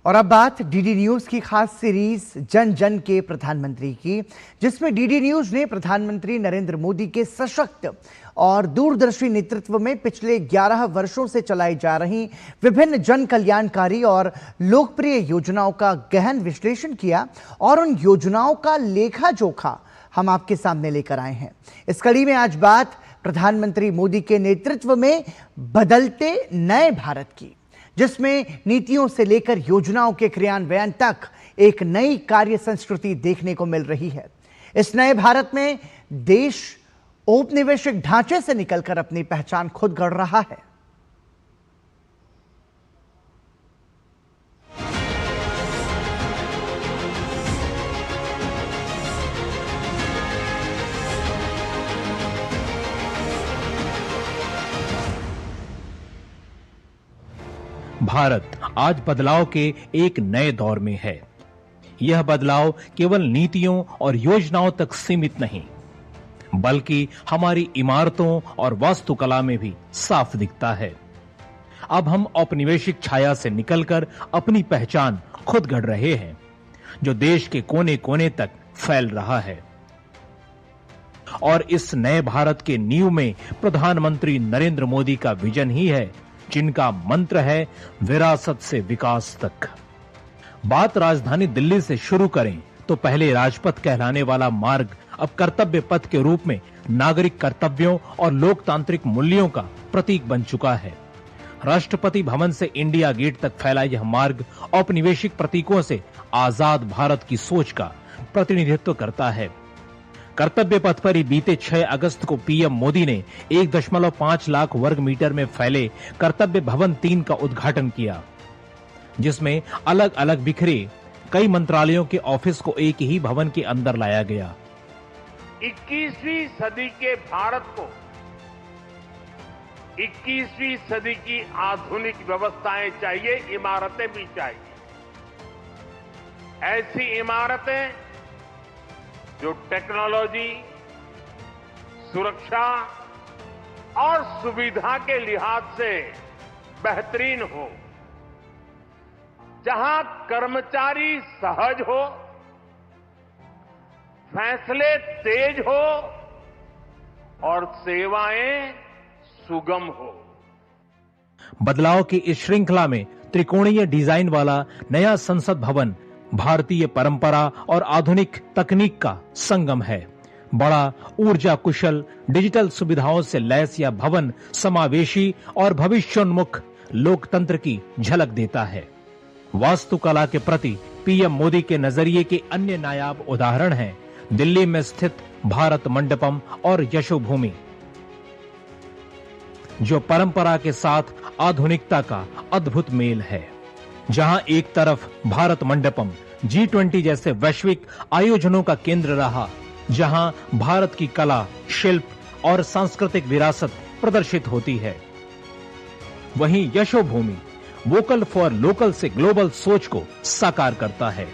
और अब बात डीडी न्यूज की खास सीरीज जन जन के प्रधानमंत्री की, जिसमें डीडी न्यूज ने प्रधानमंत्री नरेंद्र मोदी के सशक्त और दूरदर्शी नेतृत्व में पिछले 11 वर्षों से चलाई जा रही विभिन्न जन कल्याणकारी और लोकप्रिय योजनाओं का गहन विश्लेषण किया और उन योजनाओं का लेखा जोखा हम आपके सामने लेकर आए हैं। इस कड़ी में आज बात प्रधानमंत्री मोदी के नेतृत्व में बदलते नए भारत की, जिसमें नीतियों से लेकर योजनाओं के क्रियान्वयन तक एक नई कार्य संस्कृति देखने को मिल रही है। इस नए भारत में देश औपनिवेशिक ढांचे से निकलकर अपनी पहचान खुद गढ़ रहा है। भारत आज बदलाव के एक नए दौर में है। यह बदलाव केवल नीतियों और योजनाओं तक सीमित नहीं, बल्कि हमारी इमारतों और वास्तुकला में भी साफ दिखता है। अब हम औपनिवेशिक छाया से निकलकर अपनी पहचान खुद गढ़ रहे हैं, जो देश के कोने कोने तक फैल रहा है। और इस नए भारत के नींव में प्रधानमंत्री नरेंद्र मोदी का विजन ही है, जिनका मंत्र है विरासत से विकास तक। बात राजधानी दिल्ली से शुरू करें तो पहले राजपथ कहलाने वाला मार्ग अब कर्तव्य पथ के रूप में नागरिक कर्तव्यों और लोकतांत्रिक मूल्यों का प्रतीक बन चुका है। राष्ट्रपति भवन से इंडिया गेट तक फैला यह मार्ग औपनिवेशिक प्रतीकों से आजाद भारत की सोच का प्रतिनिधित्व करता है। कर्तव्य पथ पर ही बीते 6 अगस्त को पीएम मोदी ने 1.5 लाख वर्ग मीटर में फैले कर्तव्य भवन 3 का उद्घाटन किया, जिसमें अलग अलग बिखरे कई मंत्रालयों के ऑफिस को एक ही भवन के अंदर लाया गया। 21वीं सदी के भारत को 21वीं सदी की आधुनिक व्यवस्थाएं चाहिए, इमारतें भी चाहिए। ऐसी इमारतें जो टेक्नोलॉजी, सुरक्षा और सुविधा के लिहाज से बेहतरीन हो, जहां कर्मचारी सहज हो, फैसले तेज हो और सेवाएं सुगम हो। बदलाव की इस श्रृंखला में त्रिकोणीय डिजाइन वाला नया संसद भवन भारतीय परंपरा और आधुनिक तकनीक का संगम है। बड़ा, ऊर्जा कुशल, डिजिटल सुविधाओं से लैस यह भवन समावेशी और भविष्योन्मुख लोकतंत्र की झलक देता है। वास्तुकला के प्रति पीएम मोदी के नजरिए के अन्य नायाब उदाहरण हैं दिल्ली में स्थित भारत मंडपम और यशोभूमि, जो परंपरा के साथ आधुनिकता का अद्भुत मेल है। जहां एक तरफ भारत मंडपम G20 जैसे वैश्विक आयोजनों का केंद्र रहा, जहां भारत की कला, शिल्प और सांस्कृतिक विरासत प्रदर्शित होती है, वहीं यशोभूमि वोकल फॉर लोकल से ग्लोबल सोच को साकार करता है।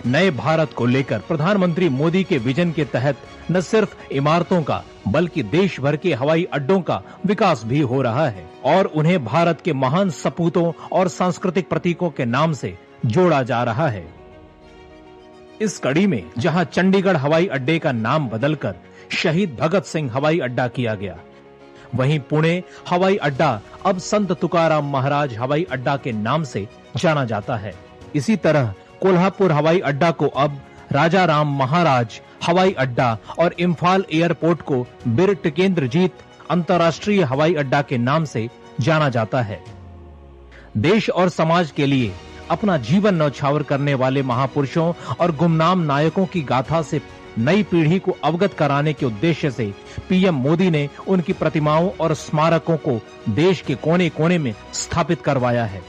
नए भारत को लेकर प्रधानमंत्री मोदी के विजन के तहत न सिर्फ इमारतों का बल्कि देश भर के हवाई अड्डों का विकास भी हो रहा है और उन्हें भारत के महान सपूतों और सांस्कृतिक प्रतीकों के नाम से जोड़ा जा रहा है। इस कड़ी में जहां चंडीगढ़ हवाई अड्डे का नाम बदलकर शहीद भगत सिंह हवाई अड्डा किया गया, वहीं पुणे हवाई अड्डा अब संत तुकाराम महाराज हवाई अड्डा के नाम से जाना जाता है। इसी तरह कोल्हापुर हवाई अड्डा को अब राजा राम महाराज हवाई अड्डा और इम्फाल एयरपोर्ट को बीर टिकेंद्रजीत अंतर्राष्ट्रीय हवाई अड्डा के नाम से जाना जाता है। देश और समाज के लिए अपना जीवन न्यौछावर करने वाले महापुरुषों और गुमनाम नायकों की गाथा से नई पीढ़ी को अवगत कराने के उद्देश्य से पीएम मोदी ने उनकी प्रतिमाओं और स्मारकों को देश के कोने कोने में स्थापित करवाया है।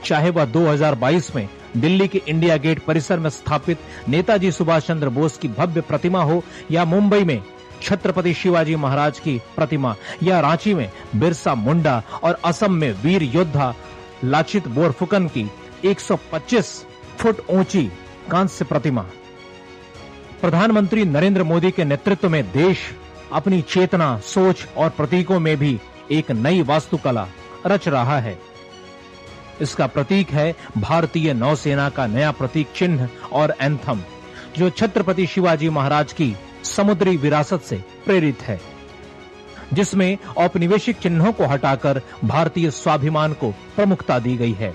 चाहे वह 2022 में दिल्ली के इंडिया गेट परिसर में स्थापित नेताजी सुभाष चंद्र बोस की भव्य प्रतिमा हो, या मुंबई में छत्रपति शिवाजी महाराज की प्रतिमा, या रांची में बिरसा मुंडा और असम में वीर योद्धा लाचित बोरफुकन की 125 फुट ऊंची कांस्य प्रतिमा। प्रधानमंत्री नरेंद्र मोदी के नेतृत्व में देश अपनी चेतना, सोच और प्रतीकों में भी एक नई वास्तुकला रच रहा है। इसका प्रतीक है भारतीय नौसेना का नया प्रतीक चिन्ह और एंथम, जो छत्रपति शिवाजी महाराज की समुद्री विरासत से प्रेरित है, जिसमें औपनिवेशिक चिन्हों को हटाकर भारतीय स्वाभिमान को प्रमुखता दी गई है।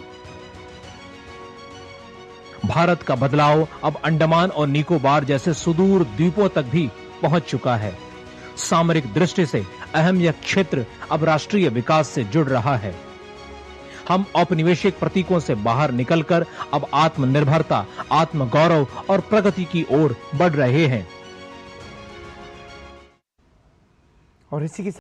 भारत का बदलाव अब अंडमान और निकोबार जैसे सुदूर द्वीपों तक भी पहुंच चुका है। सामरिक दृष्टि से अहम यह क्षेत्र अब राष्ट्रीय विकास से जुड़ रहा है। हम औपनिवेशिक प्रतीकों से बाहर निकलकर अब आत्मनिर्भरता, आत्मगौरव और प्रगति की ओर बढ़ रहे हैं। और इसी के